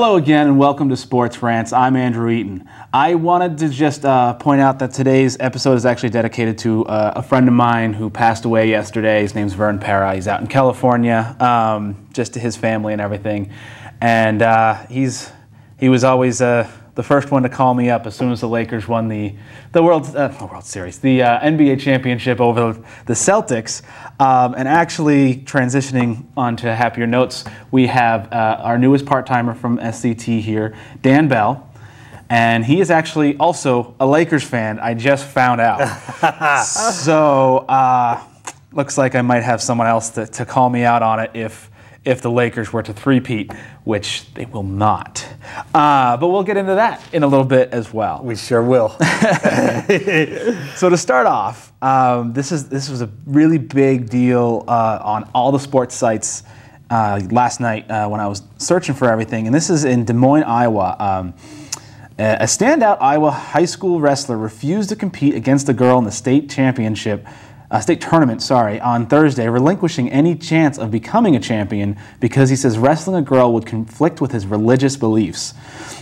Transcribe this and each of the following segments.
Hello again and welcome to Sports Rants. I'm Andrew Eaton. I wanted to just point out that today's episode is actually dedicated to a friend of mine who passed away yesterday. His name's Vern Pera. He's out in California, just to his family and everything. And he was always the first one to call me up as soon as the Lakers won the World Series, the NBA championship over the Celtics. And actually, transitioning onto happier notes, we have our newest part-timer from SCT here, Dan Bell. And he is actually also a Lakers fan, I just found out. So, looks like I might have someone else to call me out on it if the Lakers were to three-peat, which they will not. But we'll get into that in a little bit as well. We sure will. So to start off, this was a really big deal on all the sports sites last night when I was searching for everything. And this is in Des Moines, Iowa. A standout Iowa high school wrestler refused to compete against a girl in the state tournament, on Thursday, relinquishing any chance of becoming a champion because he says wrestling a girl would conflict with his religious beliefs.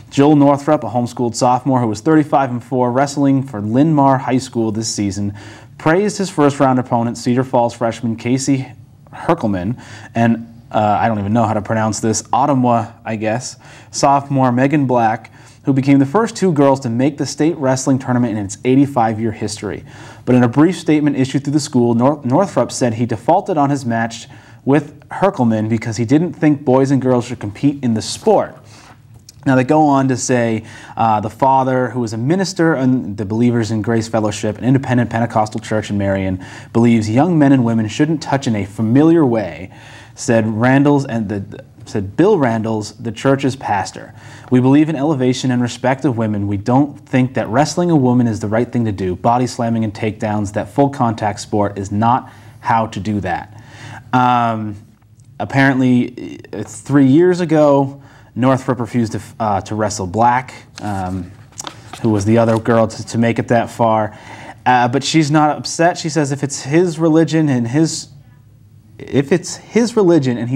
Joel Northrup, a homeschooled sophomore who was 35-4, wrestling for Linn-Mar High School this season, praised his first-round opponent, Cedar Falls freshman Casey Herkelman, and I don't even know how to pronounce this, Ottawa, I guess, sophomore Megan Black, who became the first two girls to make the state wrestling tournament in its 85-year history. But in a brief statement issued through the school, Northrup said he defaulted on his match with Herkelman because he didn't think boys and girls should compete in the sport. Now they go on to say the father, who is a minister in the Believers in Grace Fellowship, an independent Pentecostal church in Marion, believes young men and women shouldn't touch in a familiar way, said Bill Randalls, the church's pastor. We believe in elevation and respect of women. We don't think that wrestling a woman is the right thing to do. Body slamming and takedowns, that full contact sport is not how to do that. Apparently, 3 years ago, Northrup refused to wrestle Black, who was the other girl to make it that far. But she's not upset. She says if it's his religion and he's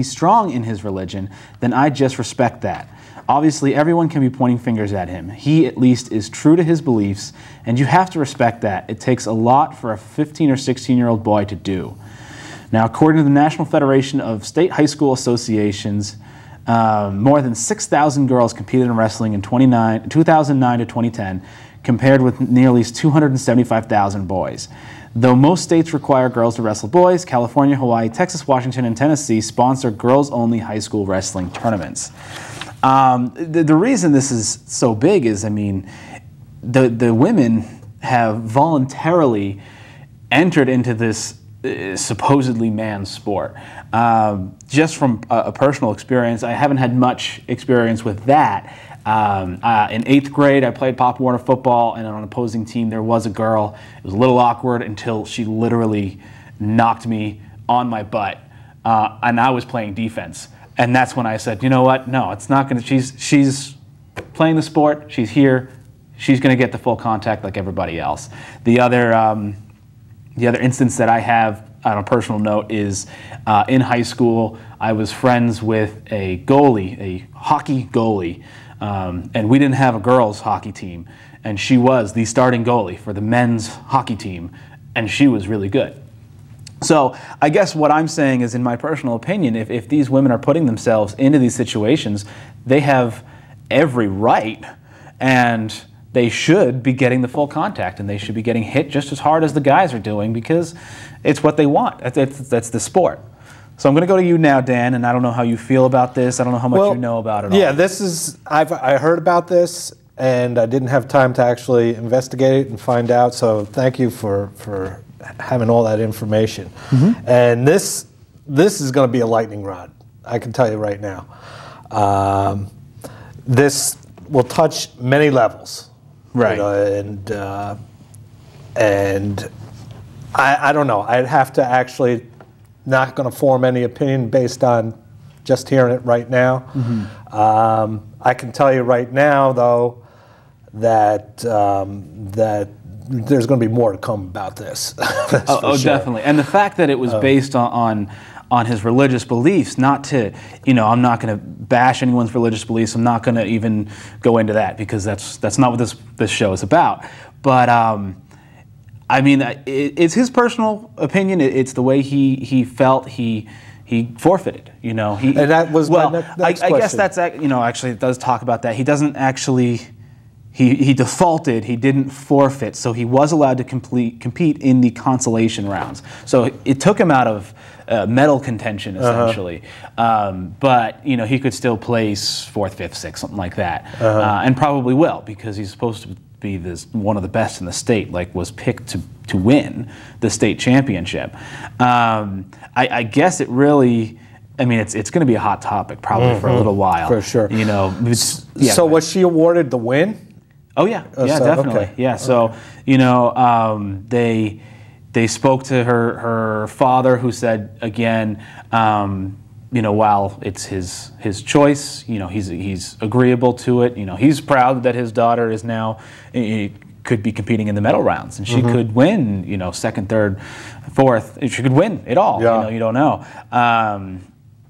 strong in his religion, then I just respect that. Obviously, everyone can be pointing fingers at him. He, at least, is true to his beliefs, and you have to respect that. It takes a lot for a 15 or 16-year-old boy to do. Now, according to the National Federation of State High School Associations, more than 6,000 girls competed in wrestling in 2009 to 2010, compared with nearly 275,000 boys. Though most states require girls to wrestle boys, California, Hawaii, Texas, Washington, and Tennessee sponsor girls-only high school wrestling tournaments. The reason this is so big is, I mean, the women have voluntarily entered into this supposedly man's sport. Just from a personal experience, I haven't had much experience with that. In 8th grade, I played Pop Warner football, and on an opposing team, there was a girl. It was a little awkward until she literally knocked me on my butt, and I was playing defense. And that's when I said, you know what? No, it's not going to. She's playing the sport. She's here. She's going to get the full contact like everybody else. The other instance that I have on a personal note is in high school, I was friends with a goalie, a hockey goalie. And we didn't have a girls' hockey team, and she was the starting goalie for the men's hockey team, and she was really good. So I guess what I'm saying is, in my personal opinion, if these women are putting themselves into these situations, they have every right, and they should be getting the full contact, and they should be getting hit just as hard as the guys are doing, because it's what they want. That's the sport. So I'm going to go to you now, Dan, and I don't know how you feel about this. I don't know how much you know about it all. Yeah, I heard about this, and I didn't have time to actually investigate it and find out, so thank you for having all that information. Mm-hmm. And this is going to be a lightning rod, I can tell you right now. This will touch many levels. Right. And I don't know. I'd have to actually... Not going to form any opinion based on just hearing it right now. Mm-hmm. I can tell you right now, though, that there's going to be more to come about this. Oh, sure. Definitely. And the fact that it was based on on his religious beliefs. Not to, I'm not going to bash anyone's religious beliefs. I'm not going to even go into that because that's not what this show is about. But I mean, it's his personal opinion. It's the way he felt. He forfeited. And that was my next question. I guess that's actually it does talk about that. He doesn't actually. He defaulted, he didn't forfeit, so he was allowed to compete in the consolation rounds. So it took him out of medal contention, essentially. But, he could still place 4th, 5th, 6th, something like that. And probably will, because he's supposed to be one of the best in the state, was picked to win the state championship. I guess it really... I mean, it's going to be a hot topic probably for a little while. For sure. So was she awarded the win? Oh yeah, definitely. Okay. Yeah, so they spoke to her father, who said again, while it's his choice, he's agreeable to it. He's proud that his daughter is now could be competing in the medal rounds, and she could win. 2nd, 3rd, 4th. She could win it all. Yeah. You don't know.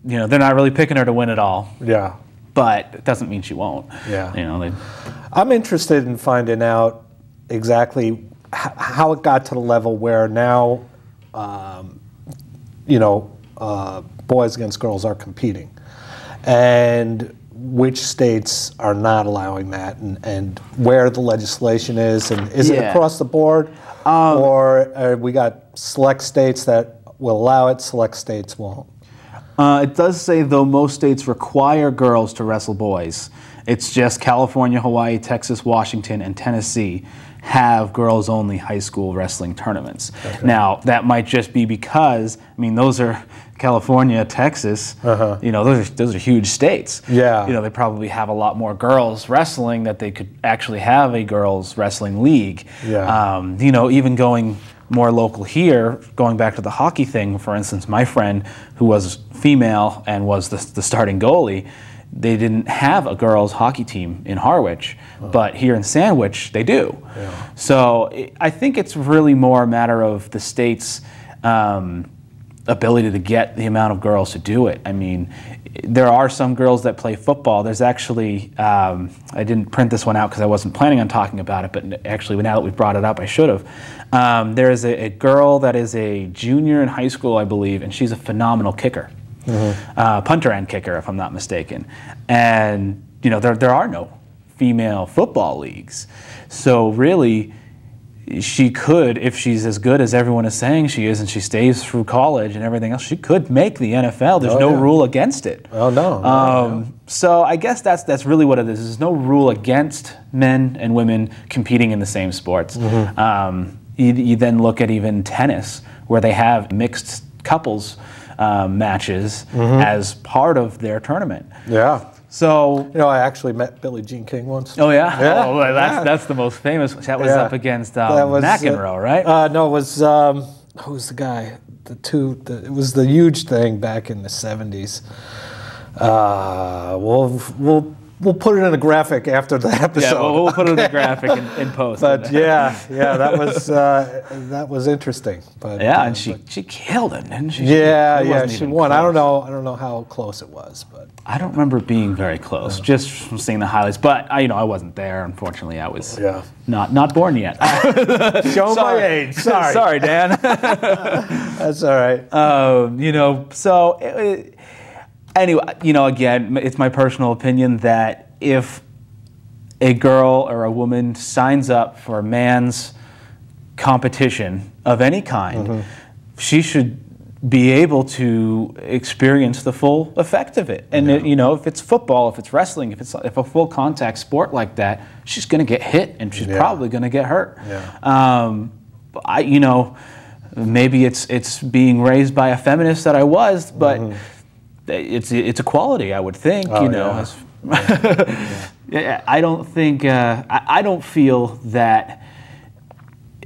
They're not really picking her to win it all. Yeah. But it doesn't mean she won't. Yeah. I'm interested in finding out exactly how it got to the level where now, boys against girls are competing, and which states are not allowing that, and where the legislation is, and is it across the board, or we got select states that will allow it, select states won't? It does say, though, most states require girls to wrestle boys. It's just California, Hawaii, Texas, Washington, and Tennessee have girls-only high school wrestling tournaments. Okay. Now, that might just be because, those are California, Texas, those are huge states. Yeah. They probably have a lot more girls wrestling that they could actually have a girls wrestling league. Yeah. Even going more local here, going back to the hockey thing, for instance, my friend who was female and was the starting goalie, they didn't have a girls hockey team in Harwich, but here in Sandwich they do. Yeah. So I think it's really more a matter of the state's ability to get the amount of girls to do it. There are some girls that play football. There's actually, I didn't print this one out because I wasn't planning on talking about it, but actually now that we've brought it up, I should have. There is a girl that is a junior in high school, I believe, and she's a phenomenal kicker. Punter and kicker, if I'm not mistaken. And, there are no female football leagues. So really, she could, if she's as good as everyone is saying she is, and she stays through college and everything else, she could make the NFL. There's no rule against it. Oh, no. So I guess that's really what it is. There's no rule against men and women competing in the same sports. You then look at even tennis, where they have mixed couples matches as part of their tournament. Yeah. So I actually met Billie Jean King once. Oh yeah, yeah. Oh, that's the most famous. That was up against McEnroe, right? No, it was who's the guy? It was the huge thing back in the '70s. We'll put it in a graphic after the episode. Yeah, we'll put it in a graphic in post. But that was interesting. But yeah, and she killed him, didn't she? Yeah, she won. Close. I don't know how close it was, but I don't remember it being very close, just from seeing the highlights. But I wasn't there. Unfortunately, I was not born yet. Show my age. Sorry, sorry, Dan. That's all right. So. Anyway, again, it's my personal opinion that if a girl or a woman signs up for a man's competition of any kind, she should be able to experience the full effect of it. And if it's football, if it's wrestling, if a full contact sport like that, she's going to get hit and she's probably going to get hurt. Yeah. Maybe it's being raised by a feminist that I was, but. It's equality, I would think. I don't think I don't feel that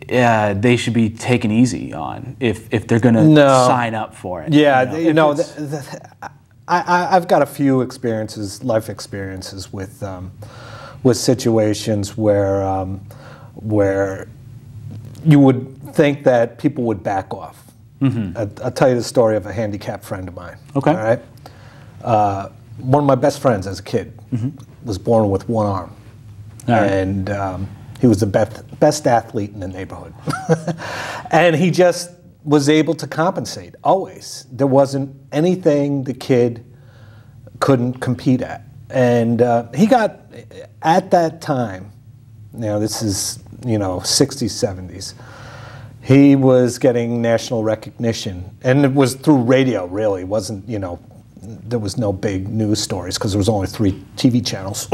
they should be taken easy on if they're going to sign up for it. Yeah, I've got a few life experiences with situations where you would think that people would back off. I'll tell you the story of a handicapped friend of mine. Okay. All right. One of my best friends as a kid was born with one arm. And he was the best athlete in the neighborhood. And he just was able to compensate, always. There wasn't anything the kid couldn't compete at. And he got, at that time, this is, 60s, 70s, he was getting national recognition. And it was through radio, really. It wasn't, there was no big news stories because there was only 3 TV channels.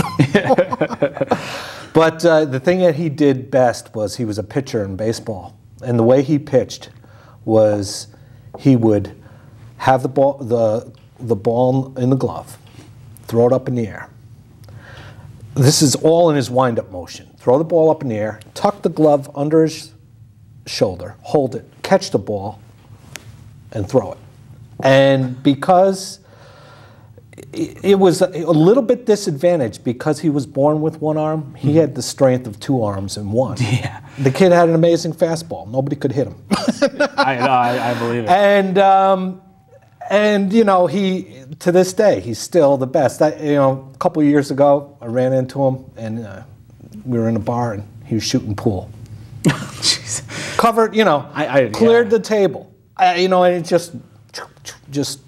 But the thing that he did best was he was a pitcher in baseball. And the way he pitched was he would have the ball in the glove, throw it up in the air. This is all in his wind-up motion. Throw the ball up in the air, tuck the glove under his shoulder, hold it, catch the ball, and throw it. And because it was a little bit disadvantaged because he was born with one arm, he had the strength of 2 arms in one. Yeah. The kid had an amazing fastball. Nobody could hit him. I believe it. And he, to this day, he's still the best. A couple of years ago, I ran into him, and we were in a bar, and he was shooting pool. Jeez. Covered, cleared the table. And it just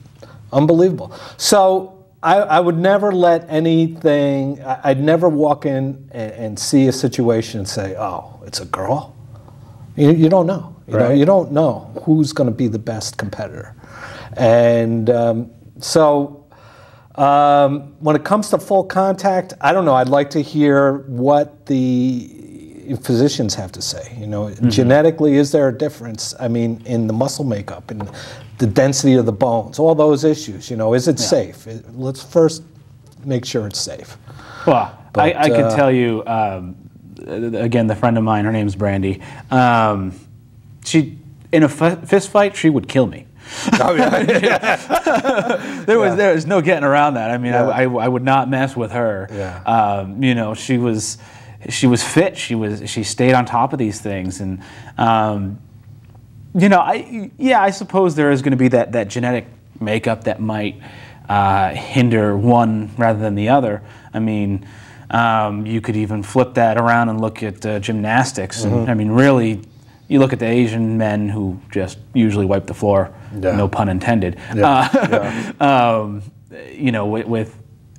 unbelievable. So I would never let anything, I'd never walk in and see a situation and say, oh, it's a girl. You don't know. You don't know who's going to be the best competitor. And when it comes to full contact, I don't know. I'd like to hear what the physicians have to say. Genetically, is there a difference? I mean, in the muscle makeup and the density of the bones, all those issues. Is it safe? Let's first make sure it's safe. Well, I could tell you, again, the friend of mine, her name's Brandy. She, in a fist fight, she would kill me. Oh, yeah. There was no getting around that. I mean, I would not mess with her. Yeah. She was fit. She stayed on top of these things, and I suppose there is going to be that genetic makeup that might hinder one rather than the other. I mean, you could even flip that around and look at gymnastics. And, I mean, really, you look at the Asian men who just usually wipe the floor. No pun intended.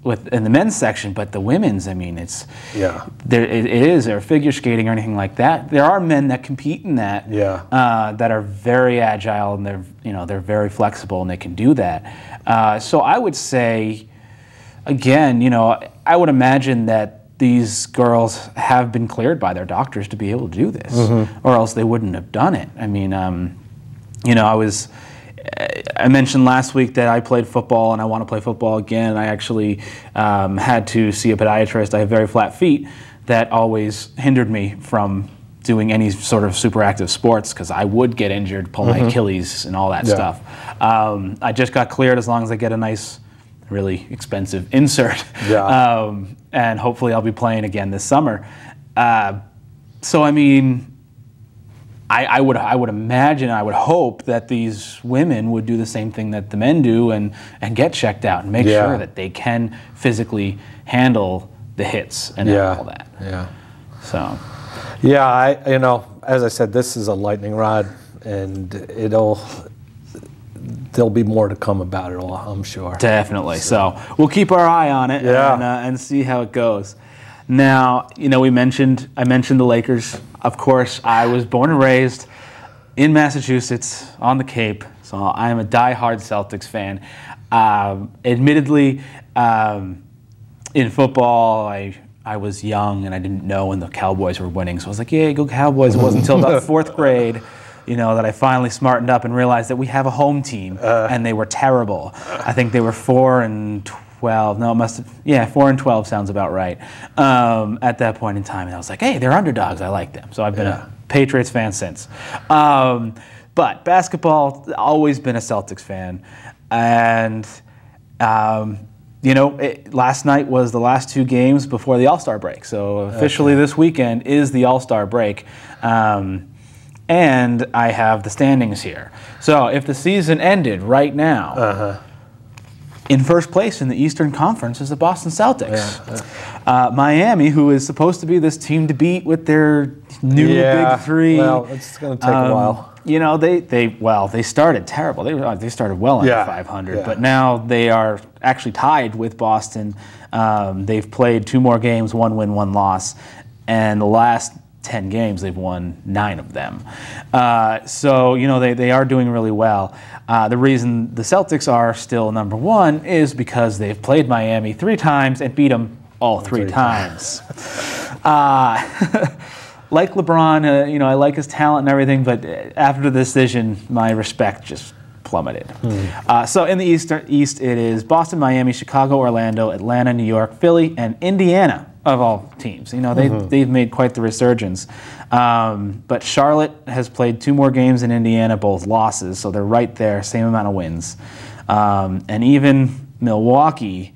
With in the men's section, but the women's, I mean, it is or figure skating or anything like that. There are men that compete in that that are very agile, and they're very flexible, and they can do that. So I would say, again, I would imagine that these girls have been cleared by their doctors to be able to do this, or else they wouldn't have done it. I mean, I mentioned last week that I played football and I want to play football again. I actually had to see a podiatrist. I have very flat feet that always hindered me from doing any sort of super active sports because I would get injured, pull my Achilles and all that stuff. I just got cleared as long as I get a nice, really expensive insert. And hopefully I'll be playing again this summer. So I mean, I would imagine, I would hope that these women would do the same thing that the men do and get checked out and make sure that they can physically handle the hits and all that. So. As I said, this is a lightning rod, and there'll be more to come about it all, I'm sure. Definitely. So we'll keep our eye on it and see how it goes. Now, I mentioned the Lakers. Of course, I was born and raised in Massachusetts on the Cape, so I am a diehard Celtics fan. Admittedly, in football, I was young and I didn't know when the Cowboys were winning, so I was like, "Yeah, go Cowboys!" It wasn't until about 4th grade, that I finally smartened up and realized that we have a home team, and they were terrible. I think they were 4-12. No, it must have. Yeah, 4-12 sounds about right. At that point in time, and I was like, "Hey, they're underdogs. I like them." So I've been a Patriots fan since. But basketball, always been a Celtics fan, and last night was the last 2 games before the All-Star break. So officially, this weekend is the All-Star break. and I have the standings here. So if the season ended right now, in first place in the Eastern Conference is the Boston Celtics. Miami, who is supposed to be this team to beat with their new big three. Well, it's going to take a while. You know, they started terrible. They started well under 500, but now they are actually tied with Boston. They've played 2 more games, 1 win, 1 loss, and the last 10 games they've won 9 of them. So you know they are doing really well. The reason the Celtics are still number 1 is because they've played Miami 3 times and beat them all 3 times. Like LeBron, you know, I like his talent and everything, but after the decision, my respect just plummeted. So in the East, it is Boston, Miami, Chicago, Orlando, Atlanta, New York, Philly, and Indiana, of all teams. You know, they've made quite the resurgence. But Charlotte has played 2 more games than Indiana, both losses, so they're right there, same amount of wins. And even Milwaukee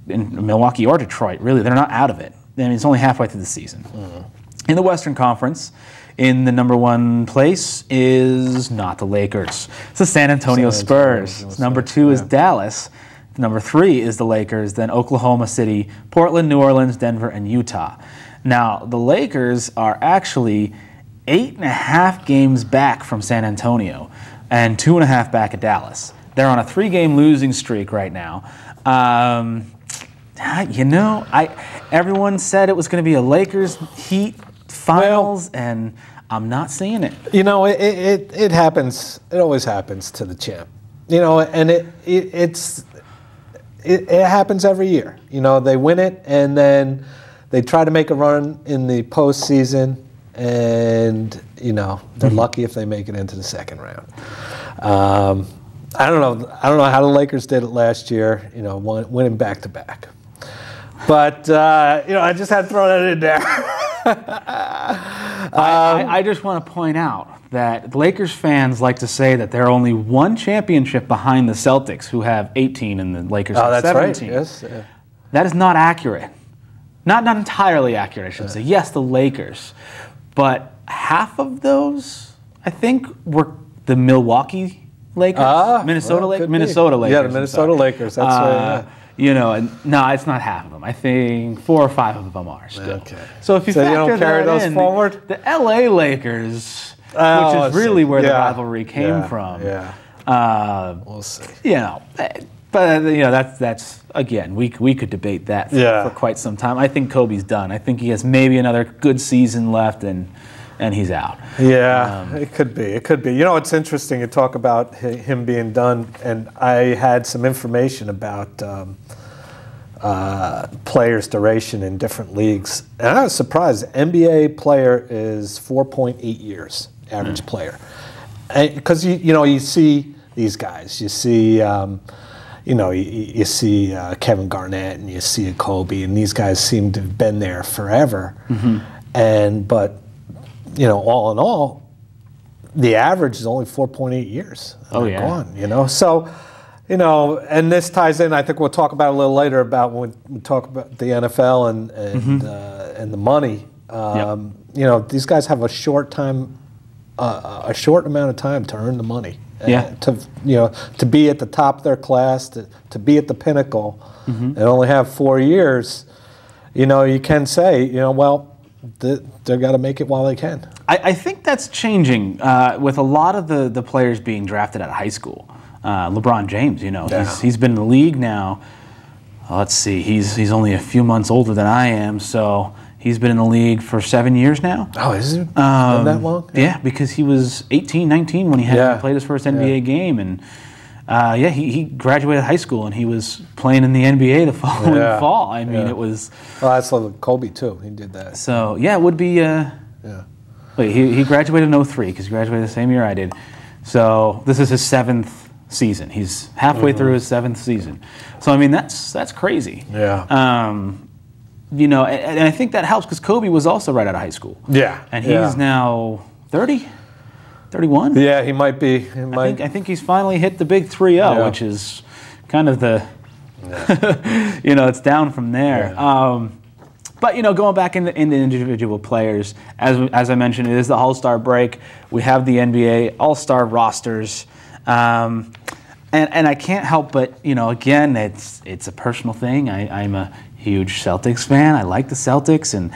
Milwaukee or Detroit, really, they're not out of it. I mean, it's only halfway through the season. In the Western Conference, in the number 1 place is not the Lakers. It's the San Antonio Spurs. Number 2 is Dallas. Number 3 is the Lakers, then Oklahoma City, Portland, New Orleans, Denver, and Utah. Now, the Lakers are actually 8.5 games back from San Antonio and 2.5 back at Dallas. They're on a 3-game losing streak right now. You know, everyone said it was going to be a Lakers-Heat finals, and I'm not seeing it. You know, it happens. It always happens to the champ. You know, and it happens every year. You know, they win it, and then they try to make a run in the postseason, and you know they're lucky if they make it into the second round. I don't know how the Lakers did it last year. You know, winning back to back. But you know, I just had to throw that in there. I just want to point out that Lakers fans like to say that they're only 1 championship behind the Celtics, who have 18, and the Lakers have 17. Right. Yes. That is not accurate. Not entirely accurate, I should say. Yes, the Lakers, but half of those, I think, were the Milwaukee Lakers, Minnesota Lakers. Yeah, the Minnesota Lakers. That's right. You know, and no, it's not half of them. I think 4 or 5 of them are still. Okay. So if you factor you don't carry that those in, forward, the LA Lakers, which is really where the rivalry came from. We'll see. You know, but you know that's again we could debate that for quite some time. I think Kobe's done. I think he has maybe another good season left, and he's out. Yeah, it could be. It could be. You know, it's interesting to talk about him being done, and I had some information about players' duration in different leagues. And I was surprised. NBA player is 4.8 years, average player. Because, you know, you see these guys. You see, you know, you see Kevin Garnett, and you see Kobe, and these guys seem to have been there forever. But you know, all in all, the average is only 4.8 years. Gone, you know. So, you know, and this ties in. I think we'll talk about it a little later about when we talk about the NFL and the money. You know, these guys have a short amount of time to earn the money. To be at the top of their class, to be at the pinnacle, and only have 4 years. You know, you can say, you know, well, they've got to make it while they can. I think that's changing with a lot of the players being drafted out of high school. LeBron James, you know, he's been in the league now. Let's see, he's only a few months older than I am, so he's been in the league for 7 years now. Oh, is it been that long? Yeah, because he was 18, 19 when he had played his first NBA game, and he graduated high school and he was playing in the NBA the following fall. I mean, it was. Well, that's like Kobe too. He did that. So it would be. Wait, he graduated in 03 because he graduated the same year I did. So this is his 7th season. He's halfway through his 7th season. So I mean, that's crazy. Yeah. You know, and I think that helps because Kobe was also right out of high school. Yeah. And he's now 30. 31? Yeah, he might be. I think he's finally hit the big 3-0, which is kind of the, you know, it's down from there. But, going back in the individual players, as I mentioned, it is the All-Star break. We have the NBA All-Star rosters. And I can't help but, again, it's a personal thing. I'm a huge Celtics fan. I like the Celtics. And,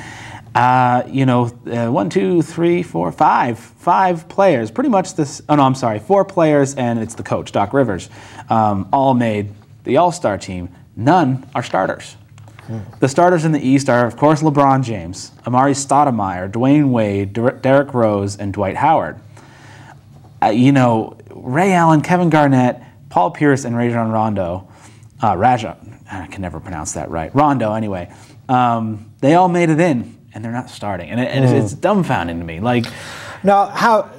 1, 2, 3, 4, 5 players, pretty much this, 4 players, and it's the coach, Doc Rivers, all made the All-Star team. None are starters. The starters in the East are, of course, LeBron James, Amari Stoudemire, Dwayne Wade, Derrick Rose, and Dwight Howard. Ray Allen, Kevin Garnett, Paul Pierce, and Rajon Rondo, I can never pronounce that right. Rondo, anyway. They all made it in, and they're not starting. And it's dumbfounding to me. Now, how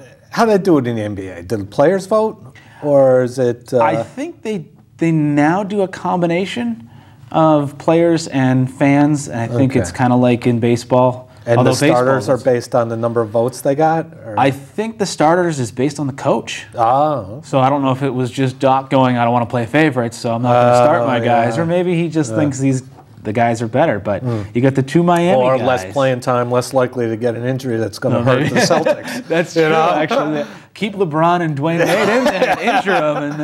do they do it in the NBA? Do the players vote, or is it? I think they now do a combination of players and fans, and I think it's kind of like in baseball. And the starters are based on the number of votes they got? Or? I think the starters is based on the coach. Oh. So I don't know if it was just Doc going, I don't want to play favorites, so I'm not going to start my guys. Or maybe he just thinks the guys are better. But you got the 2 Miami guys. Or less playing time, less likely to get an injury that's going to hurt the Celtics. That's true, actually. Keep LeBron and Dwayne Wade in there, injure them, and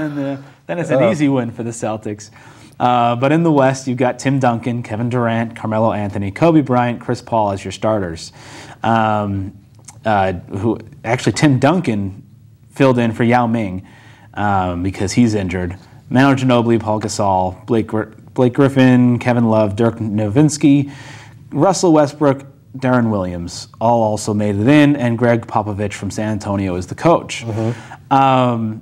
then it's an easy win for the Celtics. But in the West, you've got Tim Duncan, Kevin Durant, Carmelo Anthony, Kobe Bryant, Chris Paul as your starters. Tim Duncan filled in for Yao Ming because he's injured. Manu Ginobili, Paul Gasol, Blake Griffin, Kevin Love, Dirk Nowitzki, Russell Westbrook, Darren Williams all also made it in, and Greg Popovich from San Antonio is the coach. My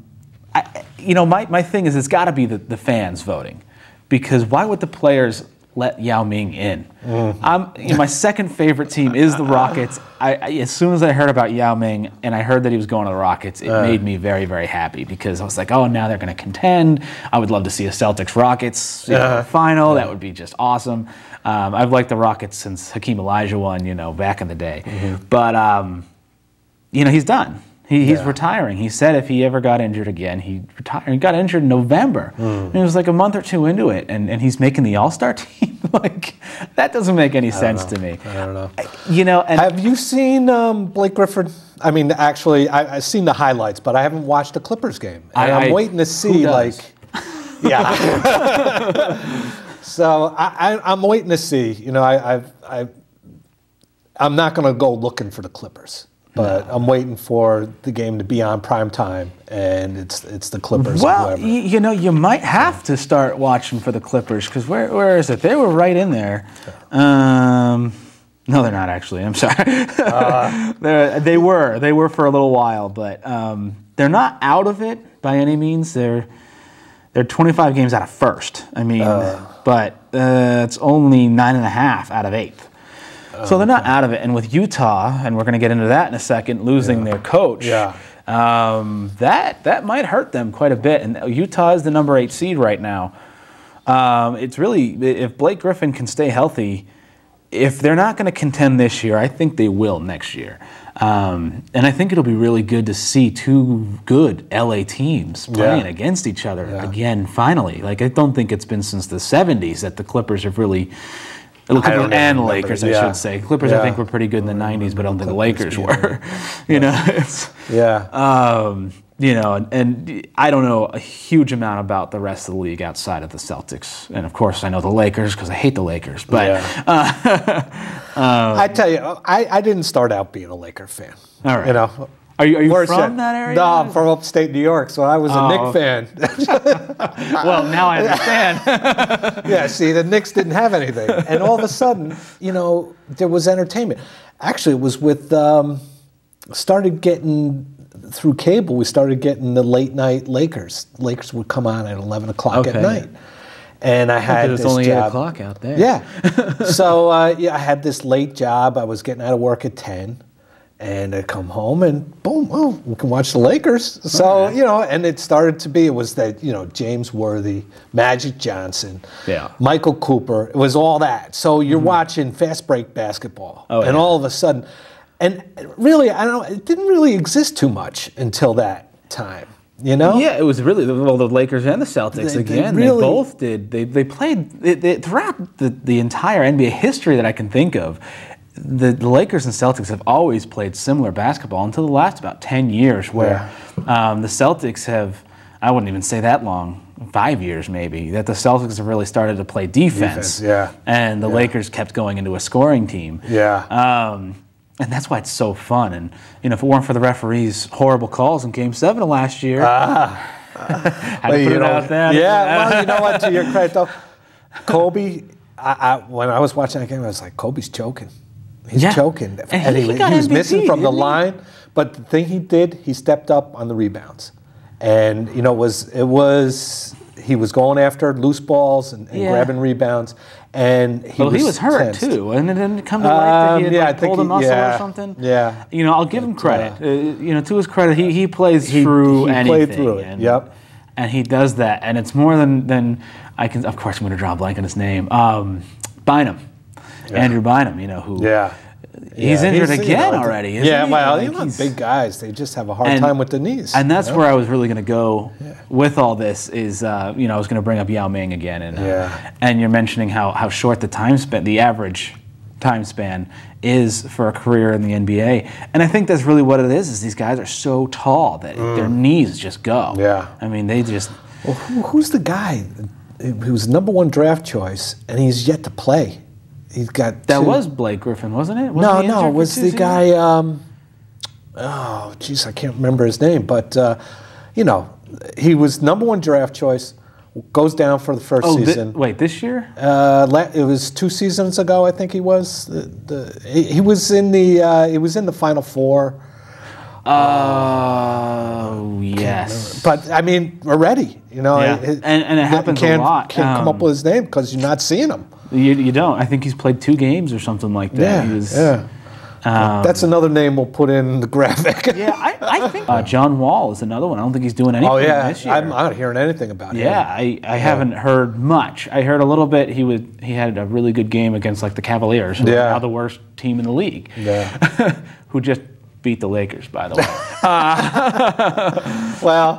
thing is it's got to be the fans voting. Because why would the players let Yao Ming in? My second favorite team is the Rockets. As soon as I heard about Yao Ming and I heard that he was going to the Rockets, it made me very, very happy because I was like, oh, now they're going to contend. I would love to see a Celtics-Rockets final. That would be just awesome. I've liked the Rockets since Hakeem Olajuwon won, back in the day. But, he's done. He's retiring. He said if he ever got injured again, he'd retire. He got injured in November. And it was like a month or 2 into it, and he's making the All-Star team? That doesn't make any sense to me. I don't know. And have you seen Blake Griffin? I mean, actually, I've seen the highlights, but I haven't watched the Clippers game. And I'm waiting to see, So I'm waiting to see. I'm not going to go looking for the Clippers. But I'm waiting for the game to be on prime time, and it's the Clippers. Well, you might have to start watching for the Clippers because where is it? They were right in there. No, they're not actually. I'm sorry. They were for a little while, but they're not out of it by any means. They're 25 games out of first. But it's only 9.5 out of 8th. So they're not out of it. And with Utah, and we're going to get into that in a second, losing their coach, that might hurt them quite a bit. And Utah is the number 8 seed right now. It's really, if Blake Griffin can stay healthy, if they're not going to contend this year, I think they will next year. And I think it'll be really good to see 2 good LA teams playing against each other again, finally. I don't think it's been since the 70s that the Clippers have really... Clippers and Lakers, I should say. Clippers, I think, were pretty good in the 90s, but I don't think the Lakers were. And I don't know a huge amount about the rest of the league outside of the Celtics. And, of course, I know the Lakers because I hate the Lakers. But I tell you, I didn't start out being a Laker fan. All right. Are you from that area? No, I'm from upstate New York, so I was a Knicks fan. Well, now I understand. See, the Knicks didn't have anything. And all of a sudden, there was entertainment. Actually, it was with, started getting, through cable, we started getting the late night Lakers. Lakers would come on at 11 o'clock at night. And I had this job. It's only 8 o'clock out there. Yeah. So, I had this late job. I was getting out of work at 10. And I'd come home and boom, we can watch the Lakers. So, and it started to be, it was that, James Worthy, Magic Johnson, Michael Cooper. It was all that. So you're watching fast break basketball. And all of a sudden, and really, it didn't really exist too much until that time. You know? Yeah, it was really the Lakers and the Celtics again. They both did. They played throughout the entire NBA history that I can think of. The Lakers and Celtics have always played similar basketball until the last about 10 years, where the Celtics have, I wouldn't even say that long, 5 years maybe, that the Celtics have really started to play defense. And the Lakers kept going into a scoring team. And that's why it's so fun. And if it weren't for the referees' horrible calls in Game 7 of last year, had to put it out there. Well, you know what? To your credit, though, Kobe. When I was watching that game, I was like, Kobe's choking. He's choking. And he was missing from the line. But the thing he did, he stepped up on the rebounds, and he was going after loose balls and grabbing rebounds. And he was hurt too, and it didn't come to light that he had pulled a muscle or something. I'll give him credit. To his credit, he plays through anything. He played through it. And he does that, and it's more than I can. Of course, I'm going to draw a blank on his name. Bynum, Andrew Bynum. Who. He's injured again already. Isn't he? Well, they're not big guys. They just have a hard time with the knees. And that's where I was really going to go with all this. Is I was going to bring up Yao Ming again, and you're mentioning how short the average time span is for a career in the NBA, and I think that's really what it is. Is these guys are so tall that their knees just go. I mean, they just. Well, who's the guy who was #1 draft choice, and he's yet to play? He's got that was Blake Griffin, wasn't it? No, it was the guy. I can't remember his name, but he was #1 draft choice. Goes down for the first season. Wait, this year? It was 2 seasons ago, I think he was. He was in the Final Four. Oh yes. But I mean, already, and it happens a lot. Can't come up with his name because you're not seeing him. You don't. I think he's played 2 games or something like that. That's another name we'll put in the graphic. I think John Wall is another one. I don't think he's doing anything this year. I'm not hearing anything about him. I haven't heard much. I heard a little bit. He had a really good game against the Cavaliers, who are now the worst team in the league. Who just beat the Lakers, by the way.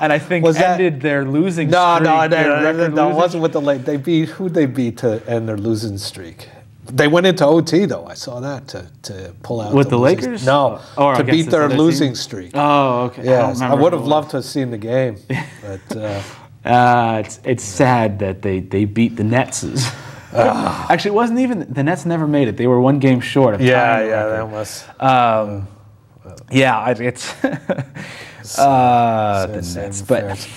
And I think ended their losing streak. No, it wasn't with the Lakers. Who'd they beat to end their losing streak? They went into OT, though. I saw that to pull out. With the Lakers? No, to beat their losing streak. Oh, okay. Yes, I would have loved to have seen the game. But it's sad that they beat the Nets. Actually, it wasn't even the Nets never made it. They were 1 game short of tying that was. It's the Nets, but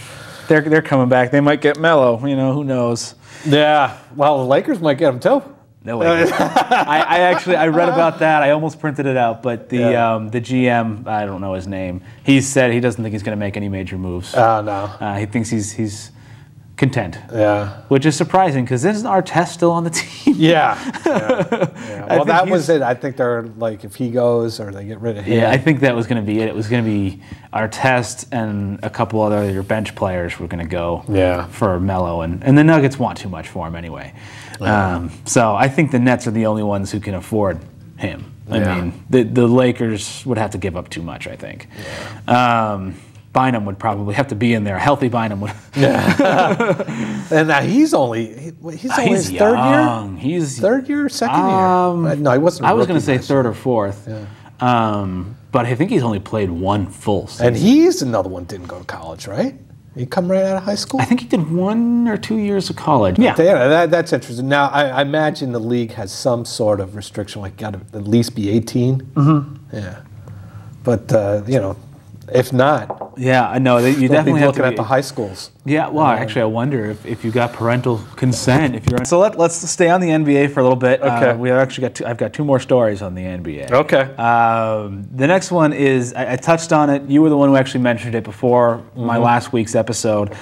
they're coming back. They might get Melo. Who knows? Yeah. Well, the Lakers might get him too. No way. I read about that. I almost printed it out, but the GM, I don't know his name. He said he doesn't think he's going to make any major moves. Oh no. He thinks he's content. Which is surprising because isn't Artest still on the team? Well, that was it. I think they're if he goes or they get rid of him. I think that was going to be it. It was going to be Artest and a couple other bench players were going to go for Melo, and the Nuggets want too much for him anyway. So I think the Nets are the only ones who can afford him. I mean, the Lakers would have to give up too much, I think. Bynum would probably have to be in there. A healthy Bynum would. And he's only his third year. He's third year, second year. No, he wasn't. I was going to say third or fourth. But I think he's only played 1 full season. And he's another one didn't go to college, right? He come right out of high school? I think he did 1 or 2 years of college. That's interesting. Now, I imagine the league has some sort of restriction, got to at least be 18. Yeah. But, if not, I know you definitely have looking at the high schools. Well, actually, I wonder if you got parental consent. If you're so, let's stay on the NBA for a little bit. Okay. We actually got I've got 2 more stories on the NBA. Okay. The next one is I touched on it. You were the one who actually mentioned it before my last week's episode.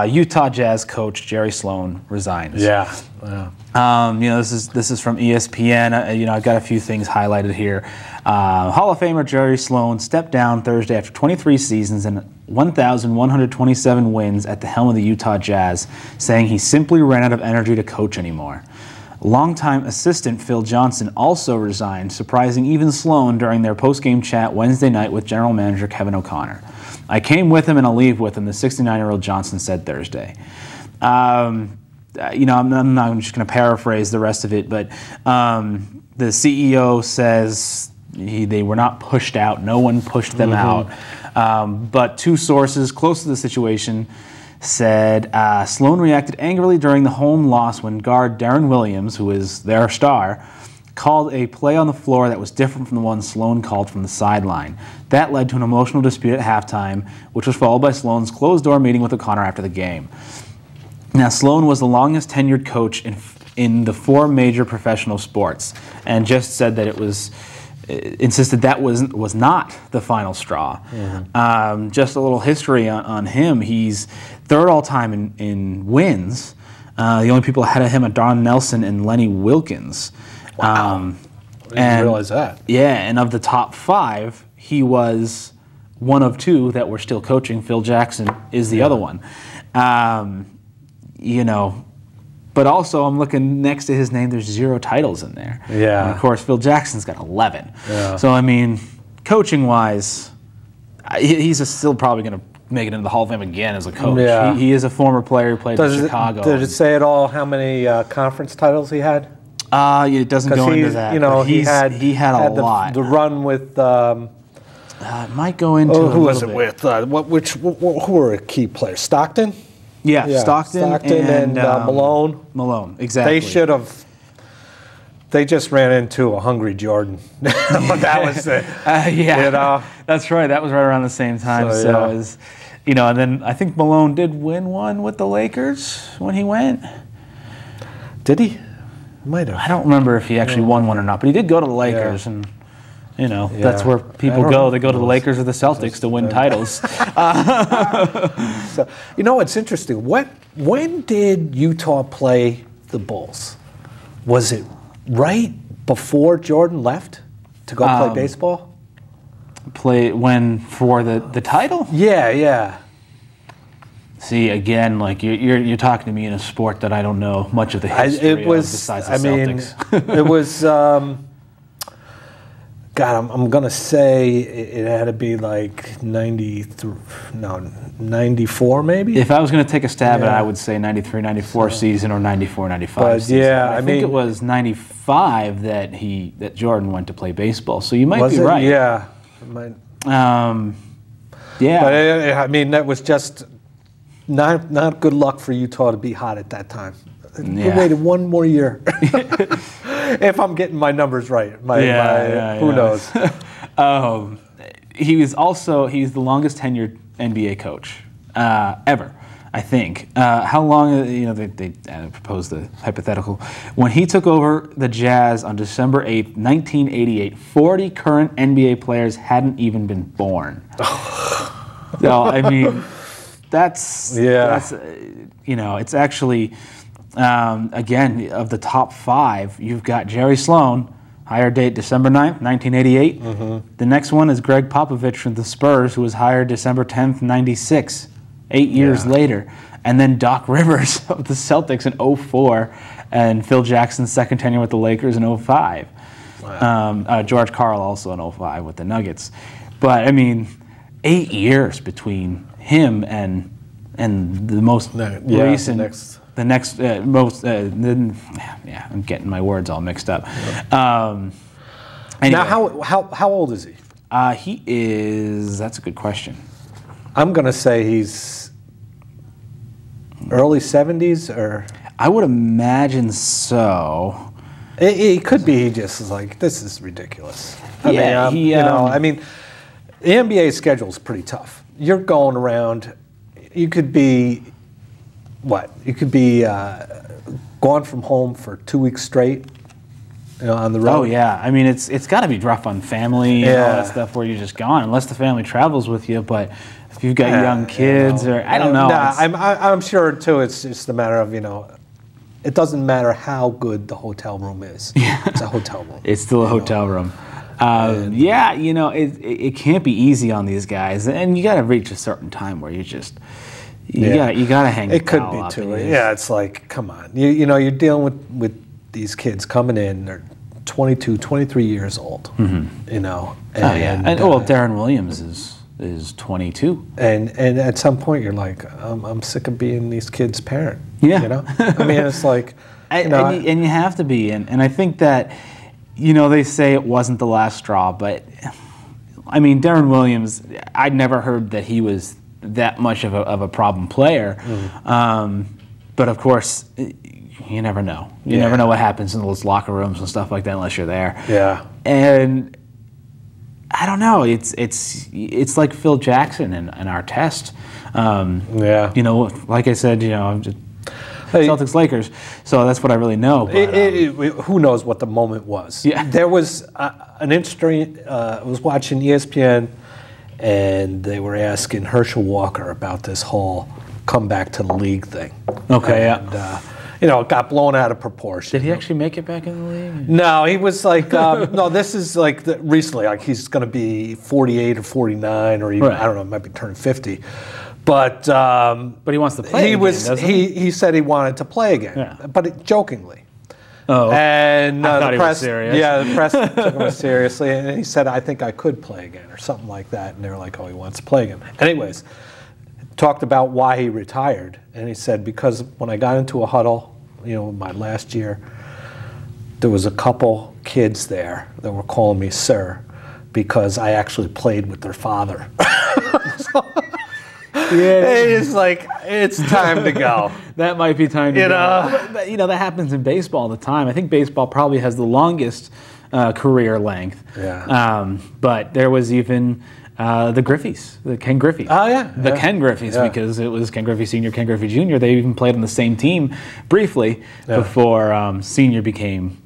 Utah Jazz coach Jerry Sloan resigns. This is from ESPN. I've got a few things highlighted here. Hall of Famer Jerry Sloan stepped down Thursday after 23 seasons and 1,127 wins at the helm of the Utah Jazz, saying he simply ran out of energy to coach anymore. Longtime assistant Phil Johnson also resigned, surprising even Sloan during their post-game chat Wednesday night with general manager Kevin O'Connor. I came with him and I'll leave with him, the 69-year-old Johnson said Thursday. You know, I'm just going to paraphrase the rest of it, but the CEO says they were not pushed out. No one pushed them out. But two sources close to the situation said Sloan reacted angrily during the home loss when guard Darren Williams, who is their star, called a play on the floor that was different from the one Sloan called from the sideline. That led to an emotional dispute at halftime, which was followed by Sloan's closed-door meeting with O'Connor after the game. Now, Sloan was the longest tenured coach in the 4 major professional sports, and just said that it was insisted that was not the final straw. Just a little history on him. He's 3rd all-time in wins. The only people ahead of him are Don Nelson and Lenny Wilkins. Wow. I didn't realize that. Yeah, and of the top 5, he was one of 2 that were still coaching. Phil Jackson is the other one. You know, but also I'm looking next to his name, there's 0 titles in there. Yeah. And of course, Phil Jackson's got 11. Yeah. So, I mean, coaching-wise, he's still probably going to make it into the Hall of Fame again as a coach. Yeah. He is a former player who played in Chicago. Did it say at all how many conference titles he had? It doesn't go into that. You know, he had a lot. The run with. It might go into. Who was it with? Who were key players? Stockton. Yeah, Stockton and Malone. Malone, exactly. They should have. They just ran into a hungry Jordan. That was it. Yeah, you know? That's right. That was right around the same time. So it was, you know, and then I think Malone did win one with the Lakers when he went. Did he? Might have. I don't remember if he actually won one or not, but he did go to the Lakers, and you know that's where people go. They go to the Lakers or the Celtics to win titles. So, you know, it's interesting. When did Utah play the Bulls? Was it right before Jordan left to go play baseball? For the title? Yeah. See, again, like you're talking to me in a sport that I don't know much of the history of besides the Celtics. It was. God, I'm gonna say it had to be like 94 maybe. If I was gonna take a stab at it, I would say 93, 94 season or 94, 95 season. Yeah, I think it was 95 that Jordan went to play baseball. So you might be right. Yeah. Yeah. But I mean, that was just not good luck for Utah to be hot at that time. We waited one more year. If I'm getting my numbers right, who knows? He's the longest tenured NBA coach ever, I think. How long? You know, they proposed the hypothetical. When he took over the Jazz on December 8th, 1988, 40 current NBA players hadn't even been born. So I mean, that's you know, it's actually. Again, of the top 5, you've got Jerry Sloan, hired date December 9th, 1988. The next one is Greg Popovich from the Spurs, who was hired December 10th, 96, 8 years later. And then Doc Rivers of the Celtics in 04, and Phil Jackson's second tenure with the Lakers in 05. Wow. George Karl also in 05 with the Nuggets. But, I mean, 8 years between him and the most recent... I'm getting my words all mixed up. Anyway. Now, how old is he? That's a good question. I'm going to say he's early 70s, or? I would imagine so. It could be he just is like, this is ridiculous. I mean, the NBA schedule is pretty tough. You're going around, you could be... You could be gone from home for 2 weeks straight, you know, on the road. Oh yeah, I mean it's got to be rough on family and all that stuff where you're just gone, unless the family travels with you. But if you've got young kids, or I don't know. I'm sure too. It's just a matter of, you know, it doesn't matter how good the hotel room is. It's a hotel room. It's still a hotel room. Yeah, you know, it can't be easy on these guys, and you got to reach a certain time where you just. You gotta hang. It could be too. Yeah, it's like, come on. You know, you're dealing with these kids coming in. They're 22, 23 years old. You know. And Darren Williams is is 22. And at some point you're like, I'm sick of being these kids' parent. Yeah. You know? I mean, it's like, and you have to be. And I think that, you know, they say it wasn't the last straw, but I mean, Darren Williams, I'd never heard that he was that much of a problem player. But of course, you never know. You never know what happens in those locker rooms and stuff like that unless you're there. Yeah. And I don't know. It's like Phil Jackson in our test. You know, like I said, you know, I'm just Celtics Lakers. So that's what I really know. But, who knows what the moment was? Yeah. There was an interesting. I was watching ESPN, and they were asking Herschel Walker about this whole come back to the league thing. Okay. And, you know, it got blown out of proportion. Did he actually make it back in the league? No, he was like, no, this is like recently, like he's going to be 48 or 49, or even, I don't know, might be turning 50. But he wants to play again, he said he wanted to play again, but jokingly. Oh, and I thought the he press, was serious. Yeah, the press took him seriously, and he said, I think I could play again, or something like that. And they were like, oh, he wants to play again. Anyways, talked about why he retired, and he said, because when I got into a huddle, you know, my last year, there was a couple kids there that were calling me sir because I actually played with their father. It's like, it's time to go. That might be time to go. But, you know, that happens in baseball all the time. I think baseball probably has the longest career length. Yeah. But there was even the Griffeys, the Ken Griffey. Oh, yeah. The Ken Griffeys, because it was Ken Griffey Sr., Ken Griffey Jr. They even played on the same team briefly before Sr. became,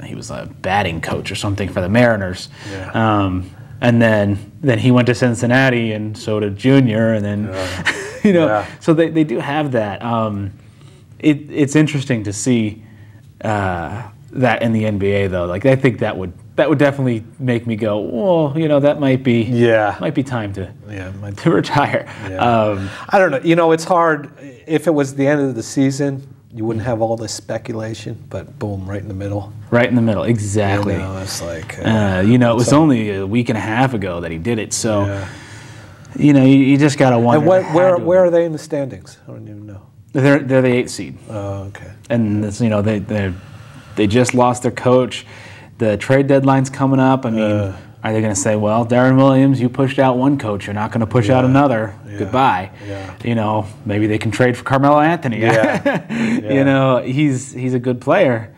he was a batting coach or something for the Mariners. Yeah. And then he went to Cincinnati, and so did Junior, and then, you know, so they do have that. It's interesting to see that in the NBA, though. Like, I think that would definitely make me go, well, you know, that might be time to retire. Yeah. I don't know. You know, it's hard. If it was the end of the season, you wouldn't have all this speculation, but boom, right in the middle. Right in the middle, exactly. You know, it's like, you know, it was only a week and a half ago that he did it, so you know, you just gotta wonder. And where are they in the standings? I don't even know. They're the 8th seed. Oh, okay. And it's, you know, they just lost their coach. The trade deadline's coming up. I mean, are they going to say, well, Darren Williams, you pushed out one coach, you're not going to push out another. Goodbye. Yeah. You know, maybe they can trade for Carmelo Anthony. You know, he's a good player,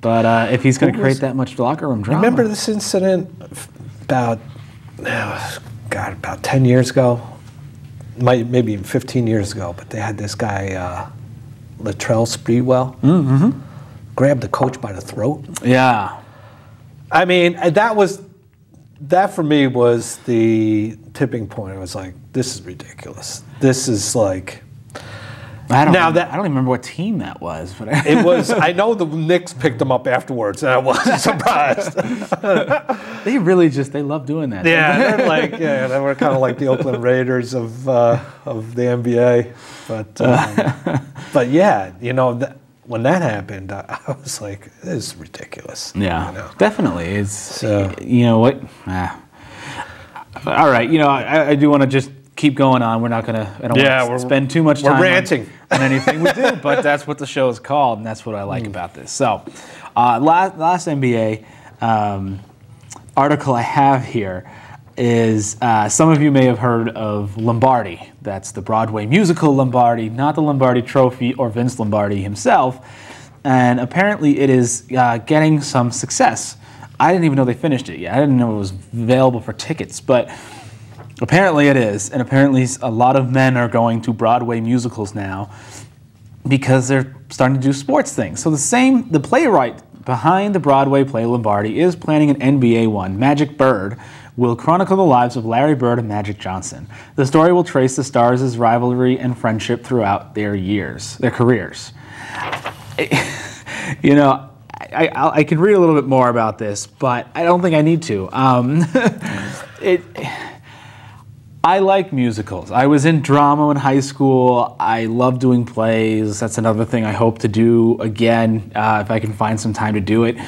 but if he's going to create that much locker room drama. Remember this incident about 10 years ago? Maybe even 15 years ago, but they had this guy, Latrell Sprewell, grabbed the coach by the throat. Yeah. I mean, that for me was the tipping point. I was like, this is ridiculous. This is like... I don't even remember what team that was. But it was... I know the Knicks picked them up afterwards, and I wasn't surprised. They love doing that. Yeah, they're like, they were kind of like the Oakland Raiders of the NBA. But yeah, you know... When that happened, I was like, this is ridiculous. Yeah, you know? Definitely. It's, you know what? All right, you know, I do want to just keep going on. We're not going to, I don't want to spend too much time ranting on anything we do, but that's what the show is called, and that's what I like about this. So, last NBA article I have here is some of you may have heard of Lombardi. That's the Broadway musical Lombardi, not the Lombardi Trophy or Vince Lombardi himself. And apparently it is getting some success. I didn't even know they finished it yet. I didn't know it was available for tickets, but apparently it is. And apparently a lot of men are going to Broadway musicals now because they're starting to do sports things. So the playwright behind the Broadway play Lombardi is planning an NBA one, Magic Bird, will chronicle the lives of Larry Bird and Magic Johnson. The story will trace the stars' rivalry and friendship throughout their careers. You know, I could read a little bit more about this, but I don't think I need to. I like musicals. I was in drama in high school. I love doing plays. That's another thing I hope to do again if I can find some time to do it.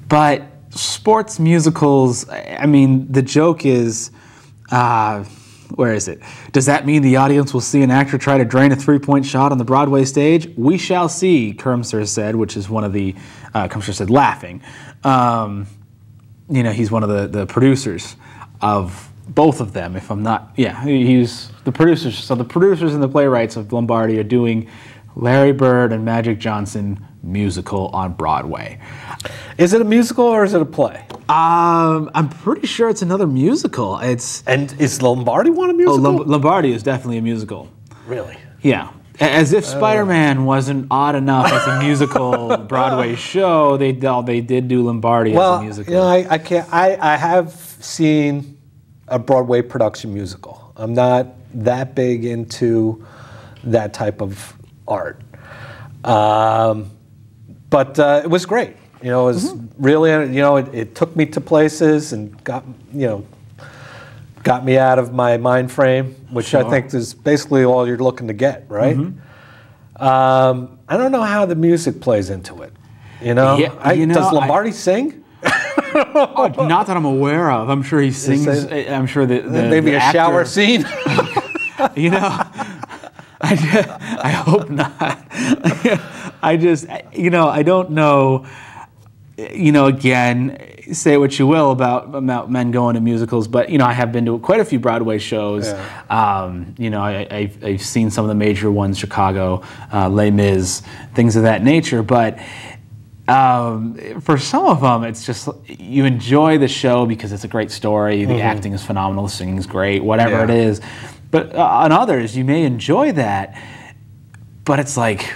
But sports musicals, I mean, the joke is Where is it? Does that mean the audience will see an actor try to drain a three-point shot on the Broadway stage? We shall see, Kermser said, which is one of the, Kermser said laughing. He's one of the producers of both of them, if I'm not, he's the producers. So the producers and the playwrights of Lombardi are doing Larry Bird and Magic Johnson musical on Broadway. Is it a musical or is it a play? I'm pretty sure it's another musical. And is Lombardi one a musical? Oh, Lombardi is definitely a musical. Really? Yeah. As if Spider-Man wasn't odd enough as a musical Broadway show, they did do Lombardi as a musical. I have seen a Broadway production musical. I'm not that big into that type of art. But it was great. It was really, it took me to places and got me out of my mind frame, which I think is basically all you're looking to get, right? I don't know how the music plays into it. Does Lombardi sing? Not that I'm aware of. I'm sure he sings. I'm sure that maybe a shower scene. I hope not. I don't know. Again, say what you will about men going to musicals, but I have been to quite a few Broadway shows. Yeah. I've seen some of the major ones, Chicago, Les Mis, things of that nature. But for some of them, it's just you enjoy the show because it's a great story. The acting is phenomenal, the singing is great, whatever it is. But on others, you may enjoy that, but it's like,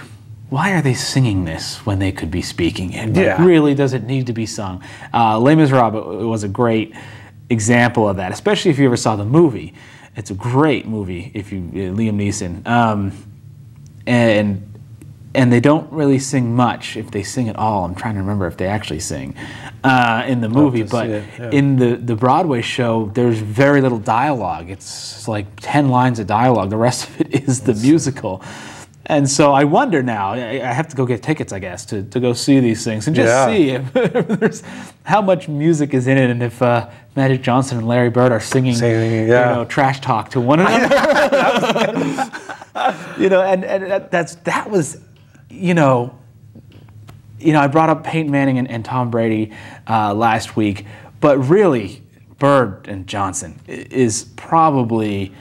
why are they singing this when they could be speaking it? Really, does it need to be sung? Les Miserables was a great example of that, especially if you ever saw the movie. It's a great movie, Liam Neeson. And they don't really sing much, if they sing at all. I'm trying to remember if they actually sing in the movie. But in the Broadway show, there's very little dialogue. It's like 10 lines of dialogue. The rest of it is the musical. And so I wonder now, I have to go get tickets, I guess, to go see these things and just see if there's how much music is in it, and if Magic Johnson and Larry Bird are singing trash talk to one another. That was, I brought up Peyton Manning and Tom Brady last week, but really, Bird and Johnson is probably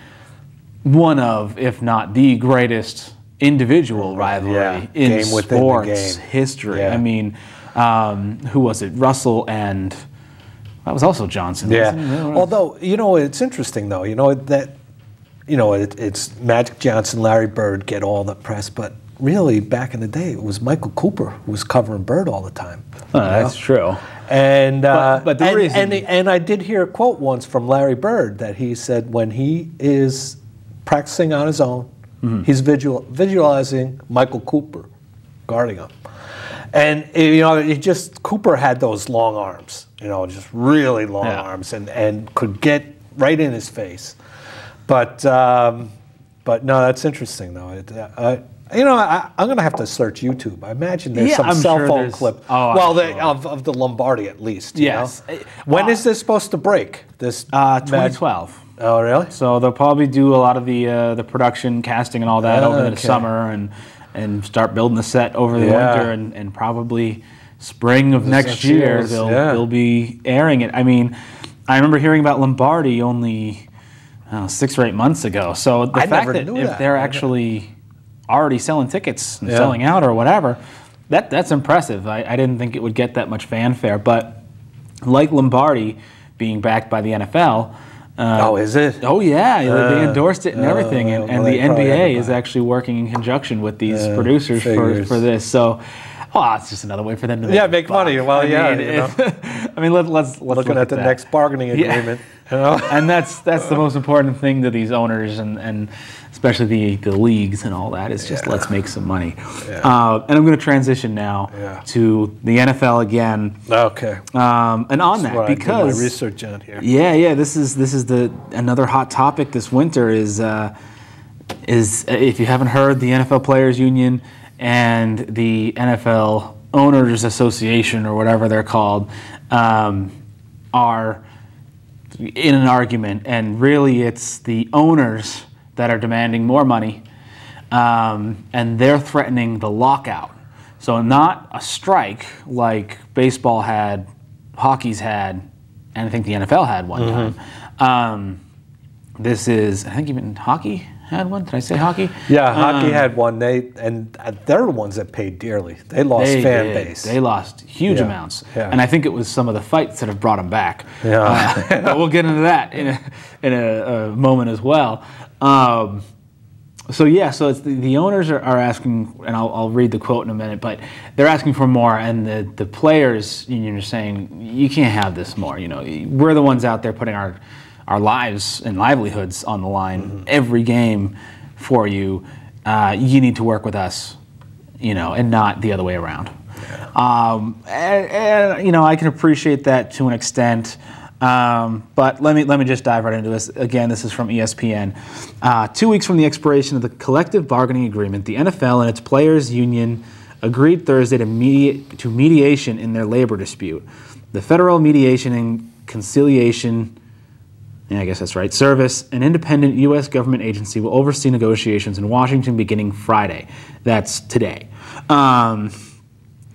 one of, if not the greatest individual rivalry in sports history. Yeah. I mean, who was it? Russell and that was also Johnson. Yeah. Although it's interesting though. It's Magic Johnson, Larry Bird get all the press, but really back in the day, it was Michael Cooper who was covering Bird all the time. That's true. And but the reason, and I did hear a quote once from Larry Bird that he said when he is practicing on his own. He's visualizing Michael Cooper guarding him. And, Cooper had those long arms, just really long arms and could get right in his face. But no, that's interesting, though. I'm going to have to search YouTube. I imagine there's some cell phone clip. Of the Lombardi, at least. Yes. When is this supposed to break? This 2012. Oh, really? So they'll probably do a lot of the production, casting, and all that over the summer, and start building the set over the winter, and probably spring of next year they'll be airing it. I mean, I remember hearing about Lombardi only 6 or 8 months ago. So the fact that if they're actually already selling tickets and selling out or whatever, that's impressive. I didn't think it would get that much fanfare, but like Lombardi being backed by the NFL. Is it? Oh, yeah. They endorsed it and everything. And the NBA is actually working in conjunction with these producers for this. So, it's just another way for them to make money. Well, I mean, let's looking at the next bargaining agreement. And that's the most important thing to these owners and especially the leagues and all that, is just let's make some money. And I'm going to transition now to the NFL again. Okay. And on that, because I did my research on here. This is another hot topic this winter is if you haven't heard, the NFL Players Union and the NFL Owners Association, or whatever they're called, are in an argument, and really it's the owners that are demanding more money, and they're threatening the lockout. So not a strike like baseball had, hockey's had, and I think the NFL had one time. This is, I think even hockey had one. Did I say hockey? Yeah, hockey had one. They're the ones that paid dearly. They lost fan base. They lost huge amounts, and I think it was some of the fights that have brought them back. Yeah, but we'll get into that in a moment as well. So it's the owners are asking, and I'll read the quote in a minute, but they're asking for more, and the players union are saying, you can't have this more. We're the ones out there putting our lives and livelihoods on the line every game for you. You need to work with us, and not the other way around. And I can appreciate that to an extent. But let me just dive right into this. Again, this is from ESPN. 2 weeks from the expiration of the collective bargaining agreement, the NFL and its players' union agreed Thursday to mediation in their labor dispute. The Federal Mediation and Conciliation, I guess that's right, Service, an independent U.S. government agency, will oversee negotiations in Washington beginning Friday. That's today.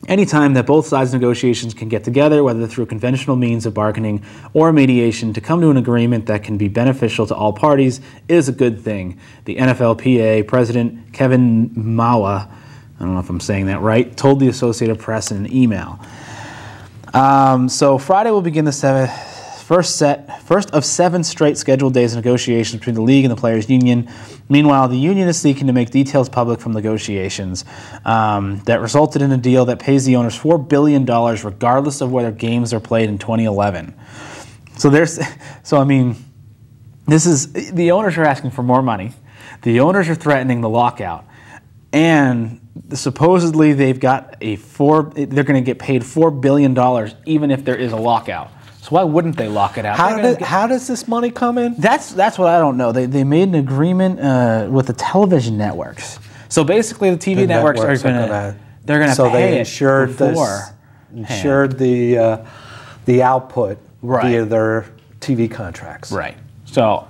Anytime that both sides' negotiations can get together, whether through conventional means of bargaining or mediation, to come to an agreement that can be beneficial to all parties is a good thing. The NFLPA president, Kevin Mawa, I don't know if I'm saying that right, told the Associated Press in an email. So Friday will begin the first of 7 straight scheduled days of negotiations between the league and the players' union. Meanwhile, the union is seeking to make details public from negotiations that resulted in a deal that pays the owners $4 billion regardless of whether games are played in 2011. The owners are asking for more money. The owners are threatening the lockout, and supposedly they've got they're going to get paid $4 billion even if there is a lockout. So why wouldn't they lock it out? How does this money come in? That's what I don't know. They made an agreement with the television networks. So basically, the TV networks are going to pay so they it before. Insured the output via their TV contracts. Right. So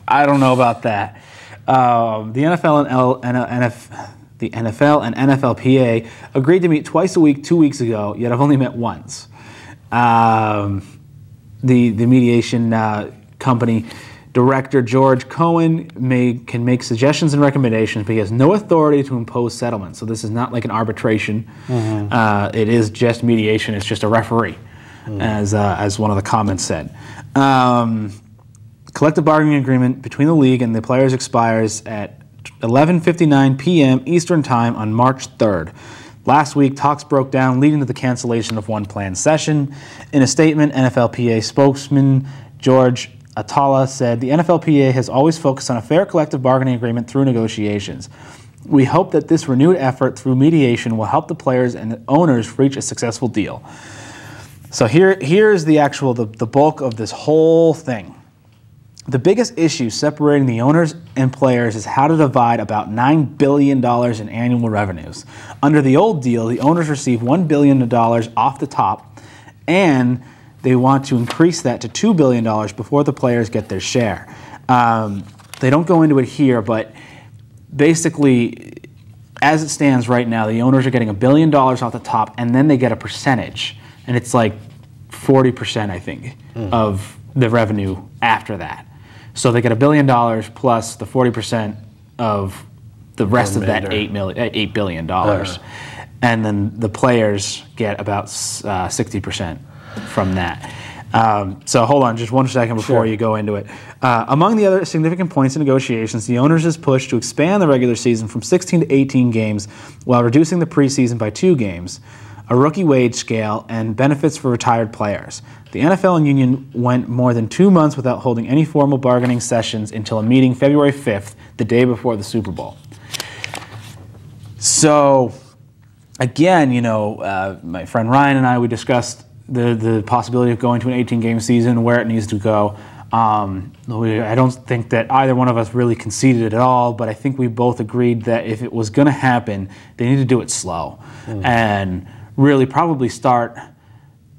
I don't know about that. The NFL and NFLPA agreed to meet twice a week 2 weeks ago, yet have only met once. The mediation company director, George Cohen, can make suggestions and recommendations, but he has no authority to impose settlements. So this is not like an arbitration. It is just mediation. It's just a referee, as one of the comments said. Collective bargaining agreement between the league and the players expires at 11:59 p.m. Eastern Time on March 3rd. Last week, talks broke down, leading to the cancellation of one planned session. In a statement, NFLPA spokesman George Atala said, the NFLPA has always focused on a fair collective bargaining agreement through negotiations. We hope that this renewed effort through mediation will help the players and the owners reach a successful deal. So here's the bulk of this whole thing. The biggest issue separating the owners and players is how to divide about $9 billion in annual revenues. Under the old deal, the owners receive $1 billion off the top, and they want to increase that to $2 billion before the players get their share. They don't go into it here, but basically, as it stands right now, the owners are getting $1 billion off the top, and then they get a percentage, and it's like 40%, I think, of the revenue after that. So they get $1 billion plus the 40% of the rest of that $8 billion. And then the players get about 60% from that. So hold on just 1 second before you go into it. Among the other significant points in negotiations, the owners has pushed to expand the regular season from 16 to 18 games while reducing the preseason by 2 games, a rookie wage scale, and benefits for retired players. The NFL and union went more than 2 months without holding any formal bargaining sessions until a meeting February 5th, the day before the Super Bowl. So, again, my friend Ryan and I, we discussed the possibility of going to an 18-game season, where it needs to go. I don't think that either one of us really conceded it at all, but I think we both agreed that if it was going to happen, they need to do it slow and really probably start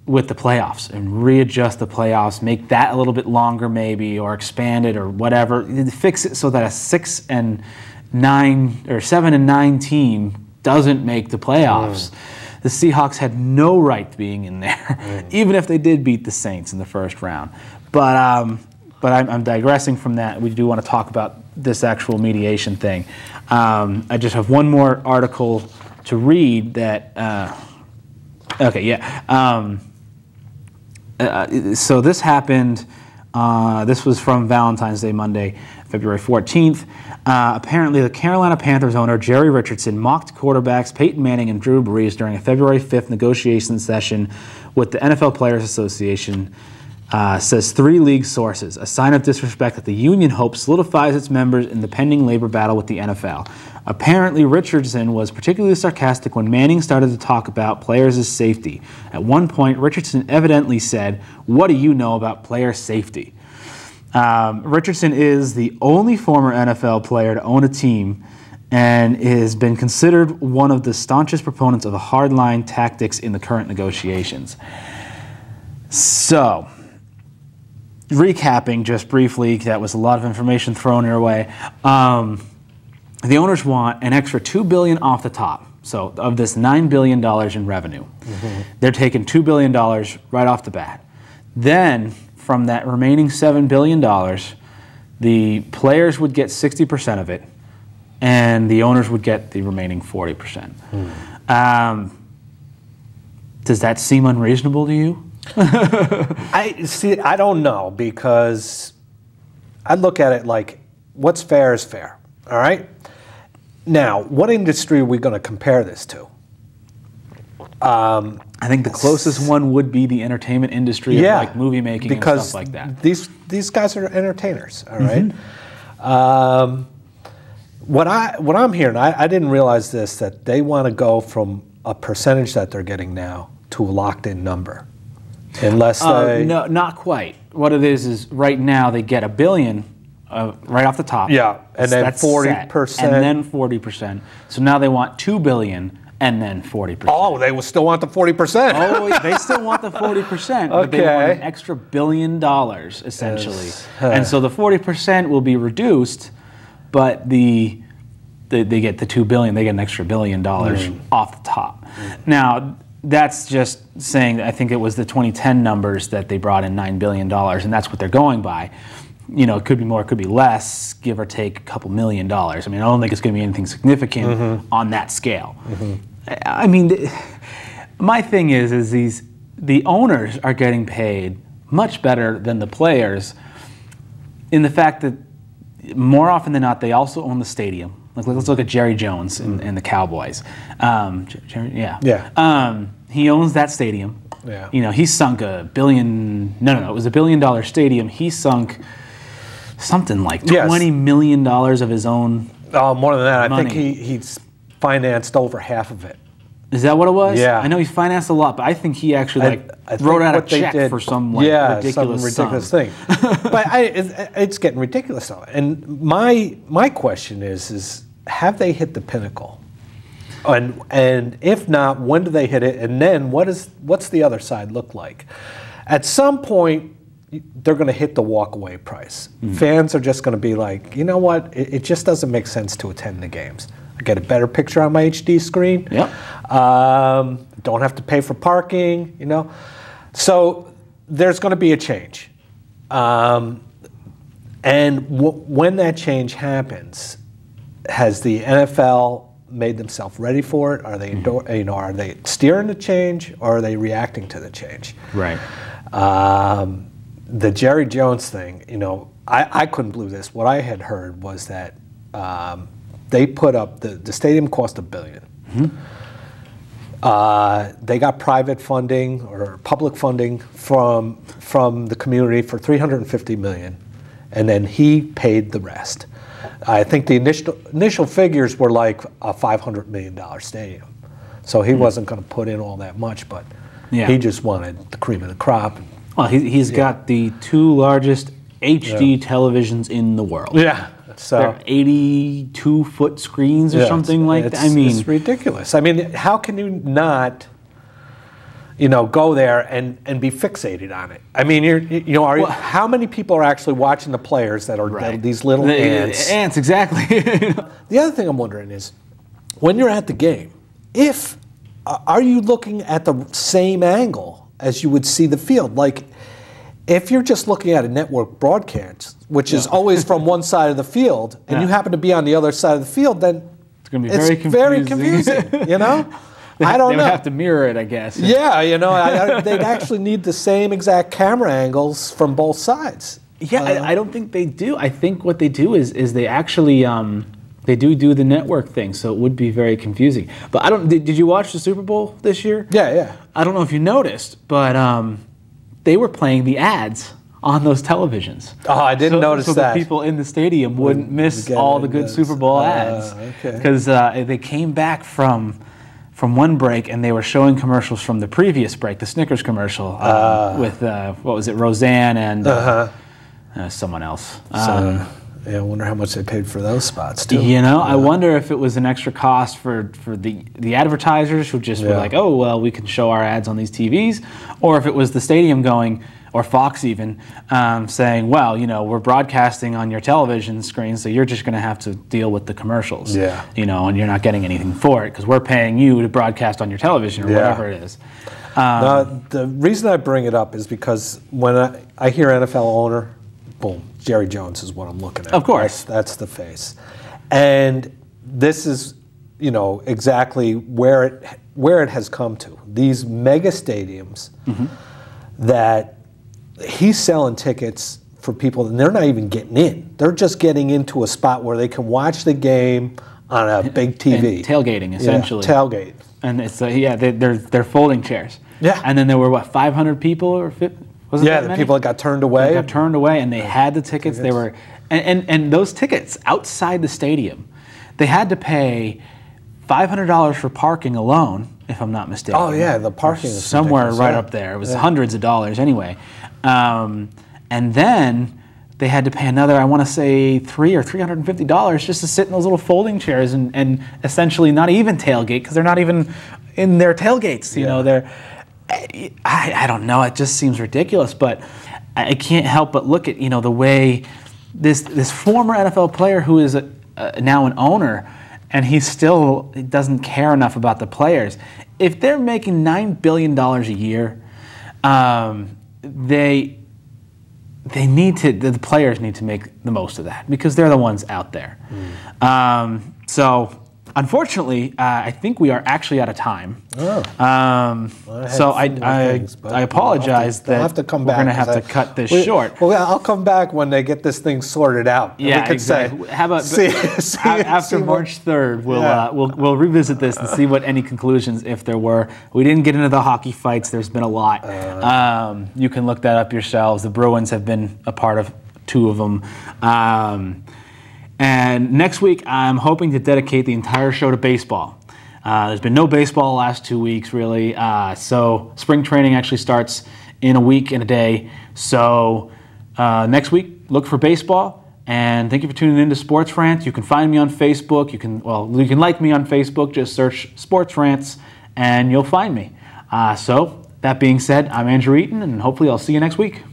with the playoffs and readjust the playoffs, make that a little bit longer maybe, or expand it or whatever. Fix it so that a 6 and 9 or 7 and 9 team doesn't make the playoffs. The Seahawks had no right being in there, even if they did beat the Saints in the first round. But I'm digressing from that. We do want to talk about this actual mediation thing. I just have one more article to read that. Okay, yeah. So this happened. This was from Valentine's Day, Monday, February 14th. Apparently, the Carolina Panthers owner, Jerry Richardson, mocked quarterbacks Peyton Manning and Drew Brees during a February 5th negotiation session with the NFL Players Association, says 3 league sources, a sign of disrespect that the union hopes solidifies its members in the pending labor battle with the NFL. Apparently, Richardson was particularly sarcastic when Manning started to talk about players' safety. At one point, Richardson evidently said, "What do you know about player safety?" Richardson is the only former NFL player to own a team and has been considered one of the staunchest proponents of the hardline tactics in the current negotiations. So, recapping just briefly, that was a lot of information thrown your way. The owners want an extra $2 billion off the top. So of this $9 billion in revenue, they're taking $2 billion right off the bat. Then from that remaining $7 billion, the players would get 60% of it, and the owners would get the remaining 40%. Does that seem unreasonable to you? I don't know, because I look at it like, what's fair is fair, all right? Now, what industry are we going to compare this to? I think the closest one would be the entertainment industry, of like movie making and stuff like that. These guys are entertainers, all right? What I'm hearing, I didn't realize this, that they want to go from a percentage that they're getting now to a locked-in number. Unless they... No, not quite. What it is right now they get $1 billion right off the top. Yeah, and then 40%. And then 40%. So now they want $2 billion and then 40%. Oh, they will still want the 40%. Oh, they still want the 40%. But they want an extra $1 billion, essentially. Yes. And so the 40% will be reduced, but they get the $2 billion. They get an extra $1 billion off the top. Now, that's just saying, I think it was the 2010 numbers that they brought in $9 billion, and that's what they're going by. You know, it could be more, it could be less, give or take a couple $1 million. I mean, I don't think it's going to be anything significant on that scale. I mean, my thing is the owners are getting paid much better than the players, in the fact that more often than not, they also own the stadium. Like, let's look at Jerry Jones and the Cowboys. He owns that stadium. Yeah. You know, he sunk $1 billion. No, it was $1 billion stadium. He sunk something like $20 million of his own. Oh, more than that. Money. I think he's financed over half of it. Is that what it was? Yeah. I know he's financed a lot, but I think he actually wrote out a check for some ridiculous thing. But it's getting ridiculous though. And my question is have they hit the pinnacle? And if not, when do they hit it? And then what's the other side look like? At some point, they're going to hit the walkaway price. Fans are just going to be like, you know what? It just doesn't make sense to attend the games. I get a better picture on my HD screen. Yep. Don't have to pay for parking, you know. So there's going to be a change. And when that change happens, has the NFL made themselves ready for it? Are they, are they steering the change, or are they reacting to the change? Right. The Jerry Jones thing, you know, I couldn't believe this. What I had heard was that they put up, the stadium cost $1 billion. They got private funding or public funding from the community for $350 million, and then he paid the rest. I think the initial figures were like a $500 million stadium, so he wasn't going to put in all that much, but he just wanted the cream of the crop. Well, he's got the 2 largest HD televisions in the world. Yeah. So they're 82-foot screens or something like that. I mean, it's ridiculous. I mean, how can you not? go there and be fixated on it. I mean, how many people are actually watching the players that are these little ants? Ants, exactly. The other thing I'm wondering is, when you're at the game, are you looking at the same angle as you would see the field? Like, if you're just looking at a network broadcast, which is always from one side of the field, and you happen to be on the other side of the field, then it's going to be very confusing. I don't know. They would have to mirror it, I guess. Yeah, they'd actually need the same exact camera angles from both sides. Yeah, I don't think they do. I think what they do is they actually they do the network thing, so it would be very confusing. But I don't. Did you watch the Super Bowl this year? Yeah. I don't know if you noticed, but they were playing the ads on those televisions. Oh, I didn't notice that. So the people in the stadium wouldn't miss all the good Super Bowl ads. Because they came back from one break and they were showing commercials from the previous break, the Snickers commercial with, what was it, Roseanne and someone else. I wonder how much they paid for those spots, too. I wonder if it was an extra cost for the advertisers who just were like, oh, well, we can show our ads on these TVs, or if it was the stadium going, or Fox even, saying, well, we're broadcasting on your television screen, so you're just going to have to deal with the commercials. Yeah. And you're not getting anything for it, because we're paying you to broadcast on your television, or whatever it is. The reason I bring it up is because when I hear NFL owner, boom, Jerry Jones is what I'm looking at. Of course. That's the face. And this is, exactly where it has come to. These mega stadiums that he's selling tickets for people, and they're not even getting in. They're just getting into a spot where they can watch the game on a big TV. And tailgating, essentially. Yeah, tailgate. And it's they're folding chairs. Yeah. And then there were 500 people or 50? The people that got turned away. They got turned away, and they had the tickets. They were, and those tickets outside the stadium, they had to pay $500 for parking alone, if I'm not mistaken. Oh yeah, the parking is somewhere right up there. It was hundreds of dollars anyway, and then they had to pay another, I want to say $350 just to sit in those little folding chairs and essentially not even tailgate, because they're not even in their tailgates. I don't know. It just seems ridiculous, but I can't help but look at the way this former NFL player who is now an owner, and he doesn't care enough about the players. If they're making $9 billion a year, the players need to make the most of that, because they're the ones out there. So. Unfortunately, I think we are actually out of time. So I apologize that we're going to have to cut this short. Well, I'll come back when they get this thing sorted out. Yeah, exactly. After March 3rd, we'll revisit this and see what any conclusions, if there were. We didn't get into the hockey fights. There's been a lot. You can look that up yourselves. The Bruins have been a part of 2 of them. And next week, I'm hoping to dedicate the entire show to baseball. There's been no baseball the last 2 weeks, really. So spring training actually starts in a week and a day. So next week, look for baseball. And thank you for tuning in to Sports Rants. You can find me on Facebook. You can like me on Facebook. Just search Sports Rants, and you'll find me. So that being said, I'm Andrew Eaton, and hopefully I'll see you next week.